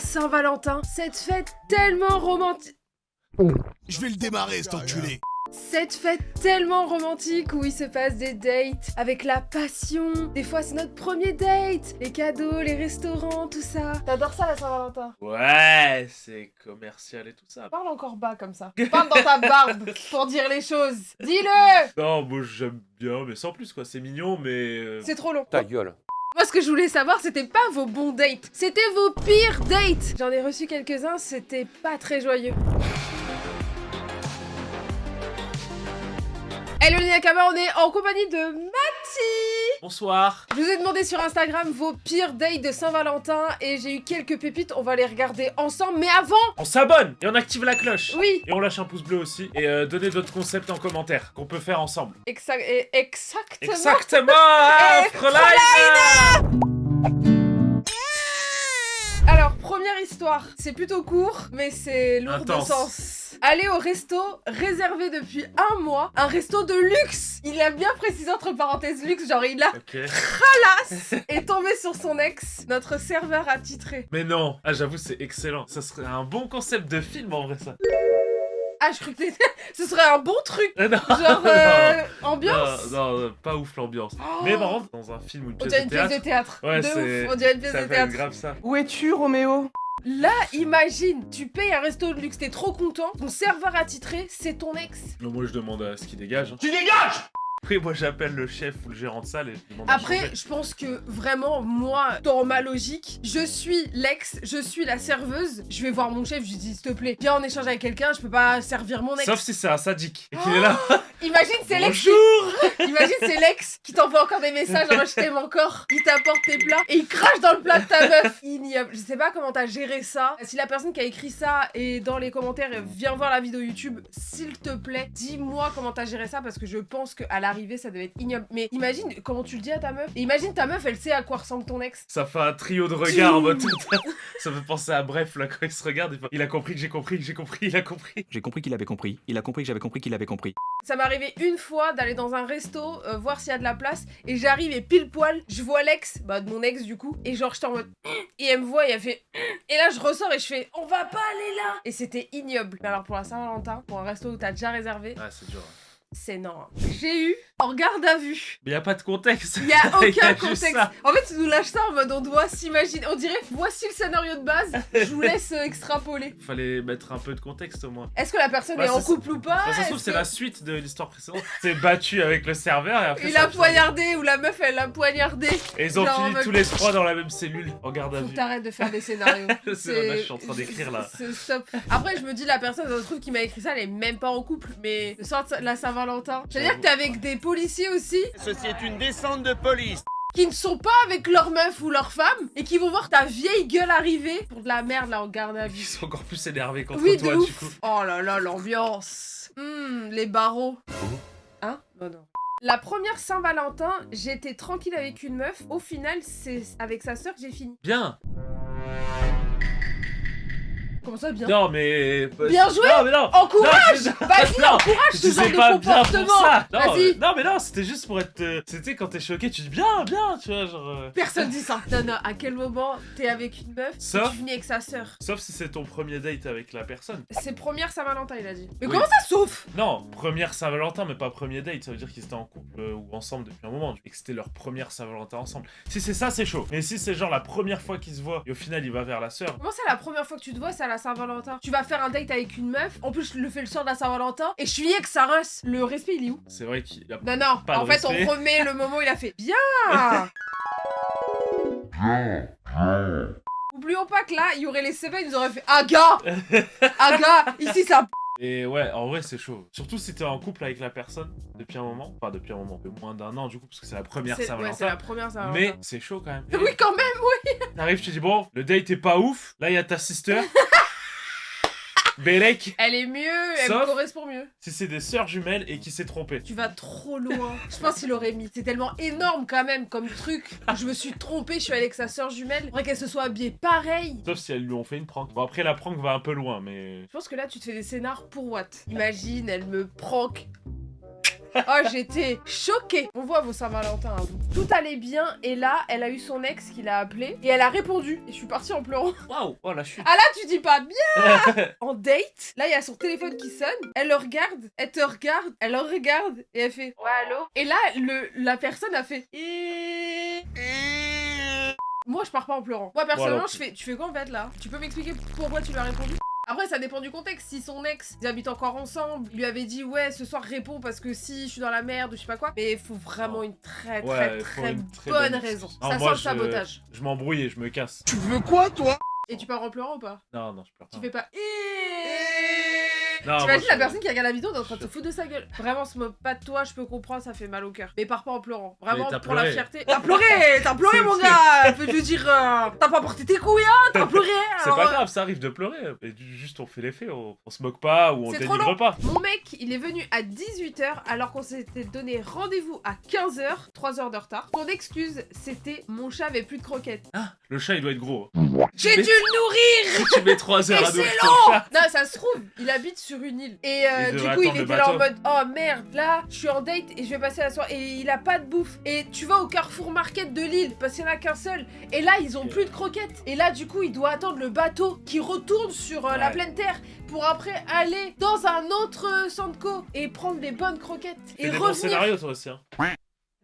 Saint-Valentin, cette fête tellement romantique. Je vais le démarrer, cet enculé. Cette fête tellement romantique où il se passe des dates avec la passion. Des fois c'est notre premier date. Les cadeaux, les restaurants, tout ça. T'adores ça la Saint-Valentin? Ouais, c'est commercial et tout ça. Parle encore bas comme ça. Parle dans ta barbe pour dire les choses. Dis-le! Non, moi j'aime bien, mais sans plus quoi. C'est mignon, mais. C'est trop long. Ta gueule. Moi, ce que je voulais savoir, c'était pas vos bons dates, c'était vos pires dates. J'en ai reçu quelques-uns, c'était pas très joyeux. Hello les Nakama, on est en compagnie de Mathie. Bonsoir. Je vous ai demandé sur Instagram vos pires dates de Saint-Valentin et j'ai eu quelques pépites, on va les regarder ensemble, mais avant... On s'abonne et on active la cloche. Oui. Et on lâche un pouce bleu aussi. Et donnez d'autres concepts en commentaire qu'on peut faire ensemble. Exactement. Exactement. Ah, Fräulein. Alors, première histoire, c'est plutôt court, mais c'est lourd de Intense. sens. Aller au resto réservé depuis un mois, un resto de luxe. Il a bien précisé entre parenthèses luxe, genre il a Ok. est tombé sur son ex, notre serveur attitré. Mais non. Ah, j'avoue, c'est excellent. Ça serait un bon concept de film en vrai, ça. Ah, je crois que ce serait un bon truc. Non. Genre, Non, ambiance. non, pas ouf l'ambiance. Oh. Mais par contre, dans un film ou une On pièce dirait de une pièce théâtre. de théâtre. Ouais, de c'est. ouf, on dirait une pièce Ça de fait théâtre. grave ça. Où es-tu, Roméo? Là, imagine, tu payes un resto de luxe, t'es trop content, ton serveur attitré, c'est ton ex. Non, moi je demande à ce qu'il dégage. Hein. Tu dégages! Après, moi j'appelle le chef ou le gérant de salle et je demande à Après, changer. je pense que vraiment, moi, dans ma logique, je suis l'ex, je suis la serveuse, je vais voir mon chef, je lui dis, s'il te plaît, viens en échange avec quelqu'un, je peux pas servir mon ex. Sauf si c'est un sadique et qu'il est là. Imagine, c'est l'ex qui... Bonjour. Imagine, c'est l'ex qui t'envoie encore des messages en je t'aime encore, il t'apporte tes plats et il crache dans le plat de ta meuf. Ignoble. Je sais pas comment t'as géré ça. Si la personne qui a écrit ça est dans les commentaires, viens voir la vidéo YouTube, s'il te plaît, dis-moi comment t'as géré ça parce que je pense qu'à l'arrivée, ça devait être ignoble. Mais imagine comment tu le dis à ta meuf. Et imagine ta meuf, elle sait à quoi ressemble ton ex. Ça fait un trio de regards en mode. Ça fait penser à Bref là quand il se regarde. Il a compris que j'ai compris que j'ai compris, il a compris. J'ai compris qu'il avait compris. Il a compris que j'avais compris qu'il avait compris. Ça m'est arrivé une fois d'aller dans un resto, voir s'il y a de la place, et j'arrive et pile poil, je vois l'ex, bah de mon ex du coup, et genre j'étais en mode et elle me voit et elle fait et là je ressors et je fais on va pas aller là. Et c'était ignoble. Mais alors pour la Saint-Valentin, pour un resto où t'as déjà réservé, Ah, c'est dur. c'est non. J'ai eu en garde à vue. Mais y a pas de contexte. Il y a Il y aucun a juste contexte. ça. En fait, tu nous lâches ça en mode on doit s'imaginer. On dirait voici le scénario de base. Je vous laisse extrapoler. Fallait mettre un peu de contexte au moins. Est-ce que la personne Bah, est en ça- couple ou pas? Bah, ça se trouve, Est-ce c'est que- la suite de l'histoire précédente. C'est battu avec le serveur et après. Il ça a fini. poignardé ou la meuf elle l'a poignardé. Et ils ont Genre en fini mode- tous les trois dans la même cellule en garde à Faut vue. que t'arrêtes de faire des scénarios. C'est là, je suis en train d'écrire là. C'est stop. Après, je me dis, la personne, ça se trouve, qui m'a écrit ça, elle est même pas en couple. Mais le soir de la Saint-Valentin. C'est-à-dire que t'es avec des policiers aussi, Ceci est une descente de police. qui ne sont pas avec leur meuf ou leur femme, et qui vont voir ta vieille gueule arriver pour de la merde là en garde à Ils vue. sont encore plus énervés contre Oui, de toi ouf. du coup. Oh là là, l'ambiance. Les barreaux. Hein? Non, non. La première Saint-Valentin, j'étais tranquille avec une meuf. Au final, c'est avec sa sœur que j'ai fini. Bien. Comment ça, bien? Non mais. Bien joué. Non mais non. Encourage! Non, Vas-y, non, encourage je ce genre disais de pas bien pour comportement! ça. Non, Vas-y! non mais non, c'était juste pour être. C'était quand t'es choqué, tu dis bien, bien, tu vois genre. Personne dit ça. Non, non, à quel moment t'es avec une meuf et Sauf- tu finis avec sa sœur? Sauf si c'est ton premier date avec la personne. C'est première Saint-Valentin, il a dit. Mais Oui. comment ça, sauf? Non, première Saint-Valentin, mais pas premier date. Ça veut dire qu'ils étaient en couple ou ensemble depuis un moment. Et que c'était leur première Saint-Valentin ensemble. Si c'est ça, c'est chaud. Mais si c'est genre la première fois qu'ils se voient et au final il va vers la sœur. Comment ça, la première fois que tu te vois, c'est à la Saint-Valentin? Tu vas faire un date avec une meuf, en plus je le fais le soir de la Saint-Valentin, et je suis avec sa race. Le respect, il est où? C'est vrai qu'il y a. Non, non, Pas en de fait, respect. on remet le moment où il a fait bien. Oublions pas que là, il y aurait les Seven, ils auraient fait Aga! Aga! Ici, ça. Et ouais, en vrai, c'est chaud. Surtout si t'es en couple avec la personne depuis un moment. Enfin, depuis un moment, moins d'un an du coup, parce que c'est la première Ouais, c'est Saint-Valentin. la première Saint-Valentin. Mais c'est chaud quand même. Oui, quand même! T'arrives, tu dis bon, le date est pas ouf. Là, il y a ta sister. Belek. Elle est mieux, elle Sauf- me correspond mieux. Si c'est des sœurs jumelles et qui s'est trompé. Tu vas trop loin. Je pense qu'il aurait mis. C'est tellement énorme quand même comme truc. Je me suis trompée, je suis allée avec sa sœur jumelle. Faudrait qu'elle se soit habillée pareil. Sauf si elles lui ont fait une prank. Bon, après, la prank va un peu loin, mais. Je pense que là, tu te fais des scénars pour what? Imagine, elle me prank. Oh, j'étais choquée. On voit vos Saint-Valentin à vous. Tout allait bien et là, elle a eu son ex qui l'a appelée et elle a répondu. Et je suis partie en pleurant. Waouh, oh la chute. Ah là, tu dis pas bien. En date, là, il y a son téléphone qui sonne. Elle le regarde, elle te regarde, elle le regarde et elle fait ouais, allô. Et là, la personne a fait. Moi, je pars pas en pleurant. Moi, personnellement, Voilà. je fais. Tu fais quoi en fait là? Tu peux m'expliquer pourquoi tu lui as répondu? Après, ça dépend du contexte. Si son ex, ils habitent encore ensemble, il lui avait dit ouais, ce soir réponds parce que si je suis dans la merde ou je sais pas quoi. Mais il faut vraiment une très bonne raison. Non, Ça moi, sent le sabotage. Je m'embrouille et je me casse. Tu veux quoi, toi? Et tu pars en pleurant ou pas? Non, je pleure pas. Tu fais pas. Non, T'imagines moi, la personne qui regarde la vidéo est en train de se foutre de sa gueule. Vraiment, se moque pas de toi, je peux comprendre, ça fait mal au cœur. Mais pars pas en pleurant. Vraiment, Mais t'as pour la pleuré. fierté. T'as pleuré mon gars. Je veux dire, t'as pas porté tes couilles, hein. T'as pleuré. C'est alors, pas grave, ça arrive de pleurer. Et juste on fait l'effet, on se moque pas ou on C'est trop dénigre long. pas. Mon mec, il est venu à 18h alors qu'on s'était donné rendez-vous à 15h, 3 heures de retard. Son excuse, c'était mon chat avait plus de croquettes. Ah, le chat il doit être gros. J'ai dû le nourrir. Tu mets 3 heures Et à nourrir c'est ton long. chat. Non, ça se trouve, il habite sur une île. Et Il du devrait coup, il attendre le était là en bateau. mode oh merde, là, je suis en date et je vais passer la soirée. Et il a pas de bouffe. Et tu vas au Carrefour Market de l'île parce qu'il y en a qu'un seul. Et là, ils ont plus de croquettes. Et là, du coup, il doit attendre le bateau qui retourne sur la Ouais. pleine terre pour après aller dans un autre Sandco et prendre des bonnes croquettes. Fais Et des bons revenir. scénarios toi aussi. Hein.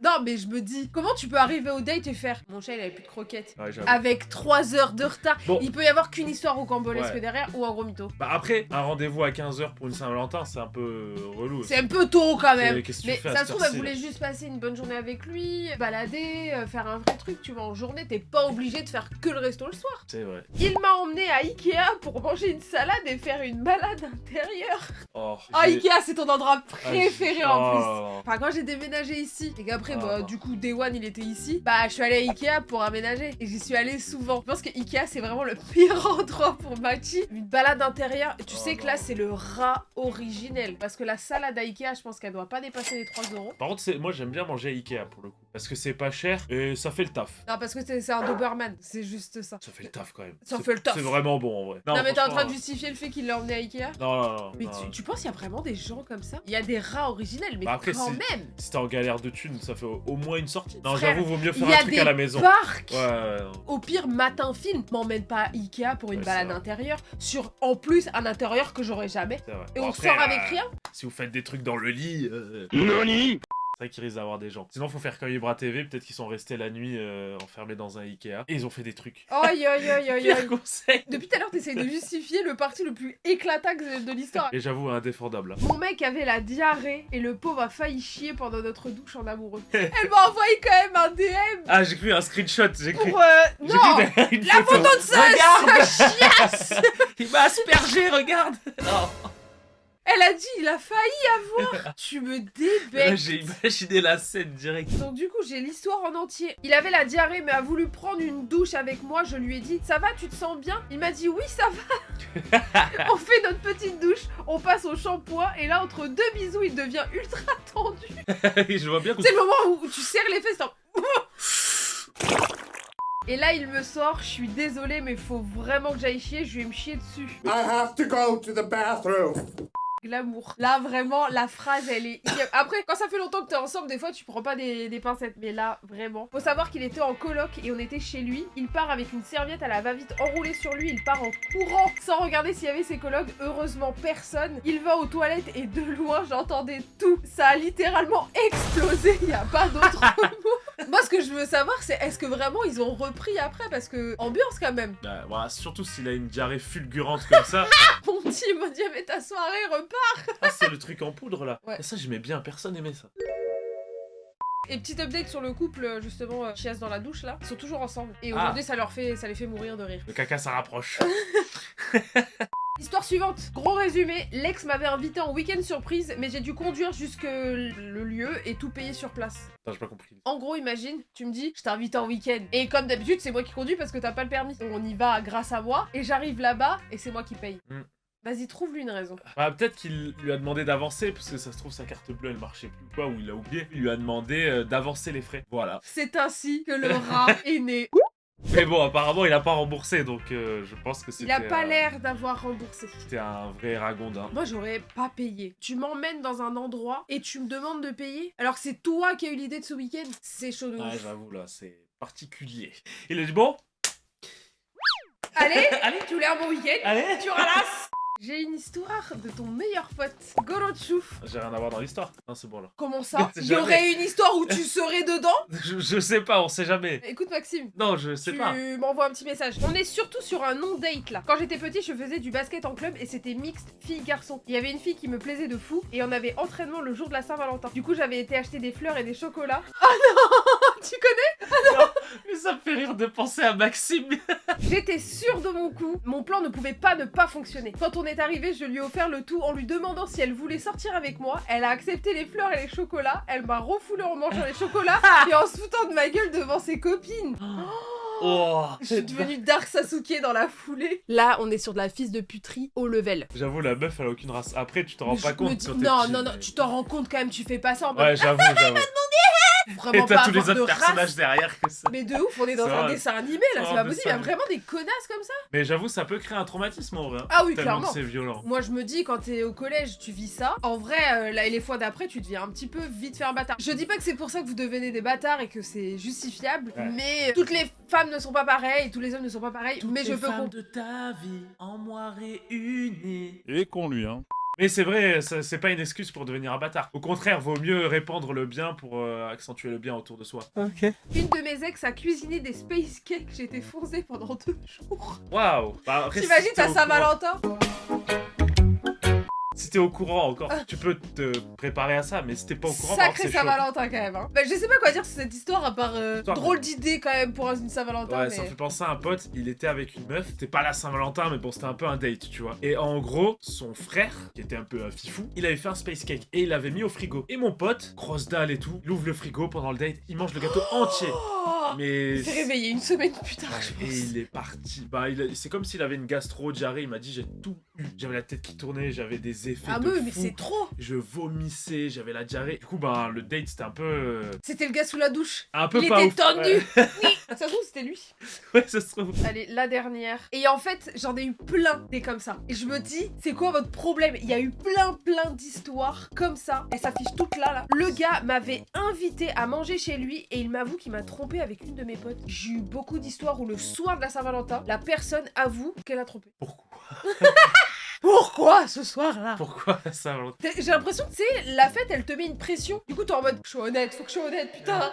Non, mais je me dis, comment tu peux arriver au date et faire mon chat, il avait plus de croquettes. Ouais, j'avoue. Avec 3 heures de retard. Bon. Il peut y avoir qu'une histoire rocambolesque Ouais. derrière ou un gros mytho. Bah après, un rendez-vous à 15h pour une Saint-Valentin, c'est un peu relou. aussi. C'est un peu tôt quand même. Qu'est-ce que tu Mais fais à ça se cette trouve, elle heure-ci, voulait là juste passer une bonne journée avec lui, balader, faire un vrai truc. Tu vois, en journée, t'es pas obligé de faire que le resto le soir. C'est vrai. Il m'a emmené à Ikea pour manger une salade et faire une balade intérieure. Oh, Oh, j'ai- Ikea, c'est ton endroit Ah, préféré j'ai- en plus. Oh. Enfin, quand j'ai déménagé ici, et qu'après, Ah, bah, non. du coup, Day One, il était ici, bah, je suis allée à Ikea pour aménager. Et j'y suis allée souvent. Je pense que Ikea, c'est vraiment le pire endroit pour Machi. Une balade intérieure. Tu Oh, sais que non. là, c'est le rat originel. Parce que la salade à Ikea, je pense qu'elle doit pas dépasser les 3 euros. Par contre, moi j'aime bien manger à Ikea pour le coup. Parce que c'est pas cher et ça fait le taf. Non, parce que c'est un Doberman. C'est juste ça. Ça fait le taf quand même. Ça C'est- fait le taf. C'est vraiment bon en vrai. Non, mais t'es en train de franchement, justifier le fait qu'il l'a emmené à Ikea? Non. Mais tu penses qu'il y a vraiment des gens comme ça? Il y a des rats originels, mais Bah après, quand c'est- même! Si t'es en galère de thunes, ça fait au moins une sortie. Non, Frère, j'avoue, vaut mieux Il faire y un a truc des à la maison. parcs! Ouais. Au pire, matin film, m'emmène pas à Ikea pour une Ouais, balade c'est vrai. intérieure, sur en plus un intérieur que j'aurais jamais. C'est vrai. Et Bon, on après, sort avec rien? Si vous faites des trucs dans le lit. Noni? C'est vrai qu'il risque d'avoir des gens. Sinon, faut faire comme Ibra TV. Peut-être qu'ils sont restés la nuit enfermés dans un Ikea. Et ils ont fait des trucs. Aïe aïe aïe aïe Pire aïe. conseil. Depuis tout à l'heure, t'essayes de justifier le parti le plus éclatant de l'histoire. Et j'avoue, indéfendable. Mon mec avait la diarrhée et le pauvre a failli chier pendant notre douche en amoureux. Elle m'a envoyé quand même un DM Ah, j'ai cru un screenshot. J'ai cru. pour J'ai non, cru derrière une la photo de ça, Regarde. sa chiasse. Il m'a aspergé, regarde. Non. Elle a dit il a failli avoir. Tu me Là, débectes. j'ai imaginé la scène direct. Donc du coup j'ai l'histoire en entier. Il avait la diarrhée mais a voulu prendre une douche avec moi. Je lui ai dit ça va, tu te sens bien? Il m'a dit oui ça va. On fait notre petite douche, on passe au shampoing et là entre deux bisous il devient ultra tendu. Je vois bien que C'est le moment où tu serres les fesses. Et là il me sort, je suis désolée mais faut vraiment que j'aille chier, je vais me chier dessus. I have to go to the bathroom. Glamour. Là, vraiment, la phrase, elle est... Après, quand ça fait longtemps que t'es ensemble, des fois, tu prends pas des pincettes. Mais là, vraiment. Faut savoir qu'il était en coloc et on était chez lui. Il part avec une serviette à la va-vite enroulée sur lui. Il part en courant sans regarder s'il y avait ses colocs. Heureusement, personne. Il va aux toilettes et de loin, j'entendais tout. Ça a littéralement explosé. Il y a pas d'autre mot. Moi, ce que je veux savoir, c'est est-ce que vraiment ils ont repris après? Parce que, ambiance quand même. Bah, voilà, surtout s'il a une diarrhée fulgurante comme ça. Mon petit, il m'a dit, mais ta soirée repart. Ah, c'est le truc en poudre là. Ouais. Et ça, j'aimais bien, personne aimait ça. Et petit update sur le couple, justement, chiasse dans la douche là. Ils sont toujours ensemble. Et Ah. aujourd'hui, ça les fait mourir de rire. Le caca, ça rapproche. Histoire suivante. Gros résumé, l'ex m'avait invité en week-end surprise, mais j'ai dû conduire jusque le lieu et tout payer sur place. Attends, j'ai pas compris. En gros, imagine, tu me dis, je t'invite en week-end. Et comme d'habitude, c'est moi qui conduis parce que t'as pas le permis. On y va grâce à moi. Et j'arrive là-bas et c'est moi qui paye. Vas-y, trouve-lui une raison. Bah, peut-être qu'il lui a demandé d'avancer, parce que ça se trouve, sa carte bleue, elle marchait plus, quoi, ou il a oublié. Il lui a demandé d'avancer les frais. Voilà. C'est ainsi que le rat est né. Mais bon, apparemment, il a pas remboursé, donc je pense que c'était... Il a pas l'air d'avoir remboursé. C'était un vrai ragondin. Moi, j'aurais pas payé. Tu m'emmènes dans un endroit et tu me demandes de payer alors que c'est toi qui as eu l'idée de ce week-end. C'est chaud de Ouais, ouf. j'avoue, là, c'est particulier. Il a dit bon, Allez, allez, tu voulais un bon week-end? allez. Tu ralasses. J'ai une histoire de ton meilleur pote, Golochouf. J'ai rien à voir dans l'histoire. Non, c'est bon, là. Comment ça? Il y Jamais. aurait une histoire où tu serais dedans? Je sais pas, on sait jamais. Écoute Maxime, Non, je sais pas. tu m'envoies un petit message. On est surtout sur un non-date là. Quand j'étais petit, je faisais du basket en club et c'était mixte fille-garçon. Il y avait une fille qui me plaisait de fou et on avait entraînement le jour de la Saint-Valentin. Du coup, j'avais été acheter des fleurs et des chocolats. Oh non. Tu connais? Mais ça me fait rire de penser à Maxime. J'étais sûre de mon coup. Mon plan ne pouvait pas ne pas fonctionner. Quand on est arrivé, je lui ai offert le tout en lui demandant si elle voulait sortir avec moi. Elle a accepté les fleurs et les chocolats. Elle m'a refoulé en mangeant les chocolats et en se foutant de ma gueule devant ses copines. Oh, Je suis devenue Dark Sasuke dans la foulée. Là, on est sur de la fils de puterie au level. J'avoue, la meuf, elle a aucune race. Après, tu t'en rends Mais pas je me compte dis- quand t'es non, petit, non, non, mais- tu t'en rends compte quand même, tu fais pas ça en mode Ouais, j'avoue. Et vraiment t'as pas tous les avoir de autres personnages race. derrière que ça. Mais de ouf, on est dans C'est un vrai. dessin animé là, C'est c'est un pas dessin possible, il y a animé. vraiment des connasses comme ça. Mais j'avoue, ça peut créer un traumatisme en vrai. Hein. Ah oui, Tellement clairement. que c'est violent. Moi je me dis quand t'es au collège tu vis ça, en vrai là et les fois d'après tu deviens un petit peu vite fait un bâtard. Je dis pas que c'est pour ça que vous devenez des bâtards et que c'est justifiable, Ouais. mais toutes les femmes ne sont pas pareilles, tous les hommes ne sont pas pareils, mais je peux comprendre. de ta vie en moi réunies. Il est con lui, hein. Mais c'est vrai, c'est pas une excuse pour devenir un bâtard. Au contraire, vaut mieux répandre le bien pour accentuer le bien autour de soi. Une de mes ex a cuisiné des space cakes, j'ai été foncée pendant 2 jours. Waouh. Bah, après, T'imagines si t'es ta au Saint-Valentin? Si t'es au courant encore, tu peux te préparer à ça, mais si t'es pas au courant, Sacré c'est chaud. Saint-Valentin quand même. Hein. Bah, je sais pas quoi dire sur cette histoire à part Histoire. drôle d'idée quand même pour une Saint-Valentin. Ouais, mais... ça me fait penser à un pote, il était avec une meuf, c'était pas la Saint-Valentin, mais bon, c'était un peu un date, tu vois. Et en gros, son frère, qui était un peu un fifou, il avait fait un space cake et il l'avait mis au frigo. Et mon pote, grosse dalle et tout, il ouvre le frigo pendant le date, il mange le gâteau entier. Oh, Mais... il s'est réveillé une semaine plus tard, je Et pense. il est parti. Bah, c'est comme s'il avait une gastro diarrhée. Il m'a dit j'ai tout eu. J'avais la tête qui tournait, j'avais des effets Ah de mais fou. c'est trop. Je vomissais, j'avais la diarrhée. Du coup, bah, le date c'était un peu, C'était le gars sous la douche. un peu Il pas était ouf. tendu. Ouais. Oui. Ça se trouve c'était lui. Ouais, ça se trouve. Allez, la dernière. Et en fait, j'en ai eu plein des comme ça. Et je me dis, c'est quoi votre problème? Il y a eu plein d'histoires comme ça. Elles s'affichent toutes là. Le gars m'avait invité à manger chez lui et il m'avoue qu'il m'a trompé avec une de mes potes. J'ai eu beaucoup d'histoires où le soir de la Saint-Valentin, la personne avoue qu'elle a trompé. Pourquoi? Pourquoi ce soir-là? Pourquoi ça? J'ai l'impression que, tu sais, la fête, elle te met une pression. Du coup, t'es en mode, je suis honnête, faut que je sois honnête, putain.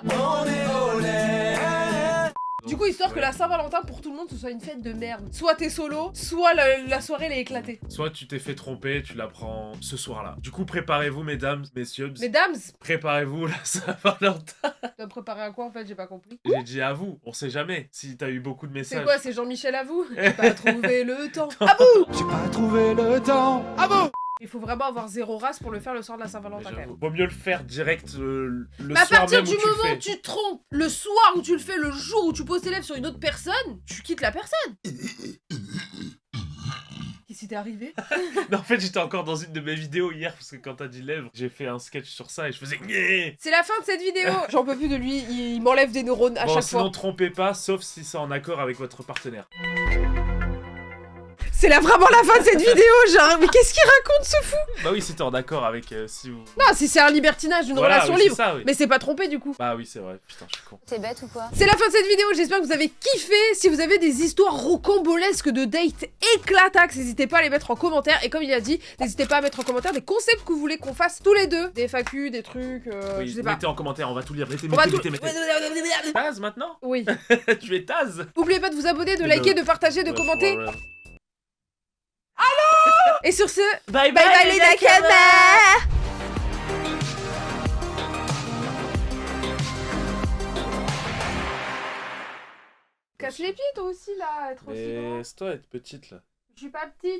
Du coup, histoire que la Saint-Valentin, pour tout le monde, ce soit une fête de merde. Soit t'es solo, soit la soirée, elle est éclatée. Soit tu t'es fait tromper, tu l'apprends ce soir-là. Du coup, préparez-vous, mesdames, messieurs. Mesdames, Préparez-vous la Saint-Valentin. tu dois préparer à quoi, en fait? J'ai pas compris. J'ai dit à vous, on sait jamais si t'as eu beaucoup de messages. C'est quoi, c'est Jean-Michel à vous? J'ai pas trouvé le temps. À vous! J'ai pas trouvé le temps. Il faut vraiment avoir zéro race pour le faire le soir de la Mais Saint-Valentin, quand même. j'avoue, vaut mieux le faire direct le Mais à soir partir même du où tu le moment fais. où tu te trompes, le soir où tu le fais, le jour où tu poses tes lèvres sur une autre personne, tu quittes la personne. Qu'est-ce qui t'est arrivé? Non, en fait, j'étais encore dans une de mes vidéos hier, parce que quand t'as dit lèvres, j'ai fait un sketch sur ça et je faisais Nyeh. C'est la fin de cette vidéo. J'en peux plus de lui, il m'enlève des neurones à Bon, chaque sinon, fois. trompez pas, sauf si c'est en accord avec votre partenaire. C'est vraiment la fin de cette vidéo, genre, mais qu'est-ce qu'il raconte ce fou? Bah oui, si t'es en accord avec si vous... Non, si c'est un libertinage d'une Voilà, relation oui, c'est libre. ça, oui. Mais c'est pas trompé du coup. Bah oui, c'est vrai, putain, je suis con. T'es bête ou quoi? C'est la fin de cette vidéo, j'espère que vous avez kiffé. Si vous avez des histoires rocambolesques de dates éclataxes, n'hésitez pas à les mettre en commentaire. Et comme il a dit, n'hésitez pas à mettre en commentaire des concepts que vous voulez qu'on fasse tous les deux. Des FAQ, des trucs, Oui, je sais pas. mettez en commentaire, on va tout lire. Mettez, On va mettez, tout- mettez, mettez. Taz maintenant? Oui. Tu es Taz? N'oubliez pas de vous abonner, de De- liker, de partager, de Ouais, commenter. ouais, ouais. Et sur ce, Bye bye bye les Nakamas! Casse les pieds toi aussi là, être aussi grand. Mais c'est toi être petite là. Je suis pas petite.